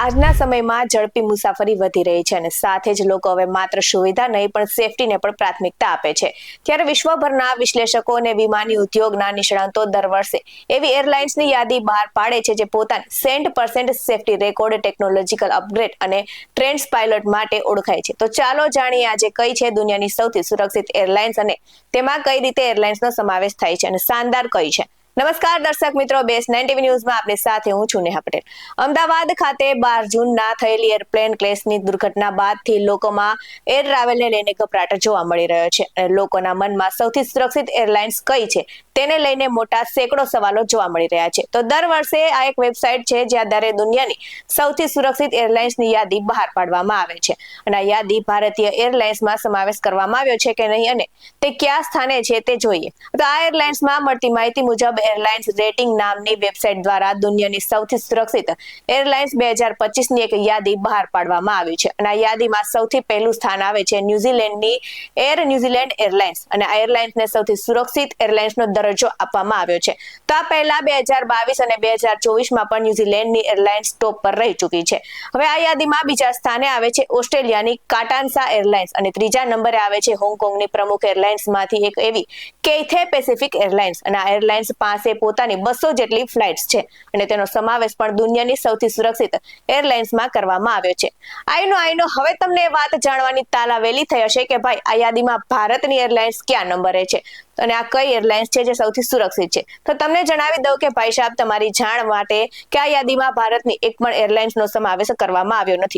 આજના સમયમાં ઝડપી મુસાફરી વધી રહી છે અને સાથે જ લોકો હવે માત્ર સુવિધા નહીં પણ સેફટીને પણ પ્રાથમિકતા આપે છે. ત્યારે વિશ્વભરના વિશ્લેષકો અને વિમાની ઉદ્યોગના નિષ્ણાતો દર વર્ષે એવી એરલાઇન્સની યાદી બહાર પાડે છે જે પોતાની 100% સેફટી રેકોર્ડ, ટેકનોલોજીકલ અપગ્રેડ અને ટ્રેન્ડ્સ પાયલોટ માટે ઓળખાય છે. તો ચાલો જાણીએ આજે કઈ છે દુનિયાની સૌથી સુરક્ષિત એરલાઇન્સ અને તેમાં કઈ રીતે એરલાઇન્સનો સમાવેશ થાય છે અને શાનદાર કઈ છે. નમસ્કાર દર્શક મિત્રો, બેસ 9 ટીવી ન્યૂઝમાં આપની સાથે હું છું નેહા પટેલ. અમદાવાદ ખાતે 12 જૂનના થયેલી એરપ્લેન ક્રેશની દુર્ઘટના બાદથી લોકોમાં એર ટ્રાવેલને લઈને ગભરાટ જોવા મળી રહ્યો છે અને લોકોના મનમાં સૌથી સુરક્ષિત એરલાઇન્સ કઈ છે તેને લઈને મોટા સેંકડો સવાલો જોવા મળી રહ્યા છે. તો દર વર્ષે આ એક વેબસાઇટ છે જ્યાં દરે દુનિયાની સૌથી સુરક્ષિત એરલાઇન્સની યાદી બહાર પાડવામાં આવે છે અને આ યાદી ભારતીય એરલાઇન્સમાં સમાવેશ કરવામાં આવ્યો છે કે નહીં અને તે કયા સ્થાને છે તે જોઈએ. તો આ એરલાઇન્સમાં મળતી માહિતી મુજબ એરલાઇન્સ રેટિંગ નામની વેબસાઇટ દ્વારા દુનિયાની સૌથી સુરક્ષિત એરલાઇન્સ 2025ની એક યાદી બહાર પાડવામાં આવી છે અને આ યાદીમાં સૌથી પહેલું સ્થાન આવે છે ન્યુઝીલેન્ડની એર ન્યુઝીલેન્ડ એરલાઇન્સ અને આ એરલાઇન્સને સૌથી સુરક્ષિત એરલાઇન્સનો દરજ્જો આપવામાં આવ્યો છે. તો આ પહેલા 2022 અને 2024માં પણ ન્યુઝીલેન્ડની એરલાઇન્સ ટોપ પર રહી ચૂકી છે. હવે આ યાદીમાં બીજા સ્થાને આવે છે ઓસ્ટ્રેલિયાની કાટાન્સા એરલાઇન્સ અને ત્રીજા નંબરે આવે છે હોંગકોંગની પ્રમુખ એરલાઇન્સમાંથી એક એવી કેથે પેસિફિક એરલાઇન્સ અને આ એરલાઇન્સ પાસે પોતાની 200 જેટલી ફ્લાઇટ્સ છે અને તેનો સમાવેશ પણ દુનિયાની સૌથી સુરક્ષિત એરલાઇન્સમાં કરવામાં આવ્યો છે. આઈનો હવે તમને વાત જાણવાની તાલાવેલી થઈ હશે કે ભાઈ આ યાદીમાં ભારતની એરલાઇન્સ કયા નંબરે છે અને આ કઈ એરલાઇન્સ છે જે સૌથી સુરક્ષિત છે. તો તમને જણાવી દઉં કે ભાઈ સાહેબ, તમારી જાણ માટે કે આ યાદીમાં ભારતની એક પણ એરલાઇન્સનો સમાવેશ કરવામાં આવ્યો નથી.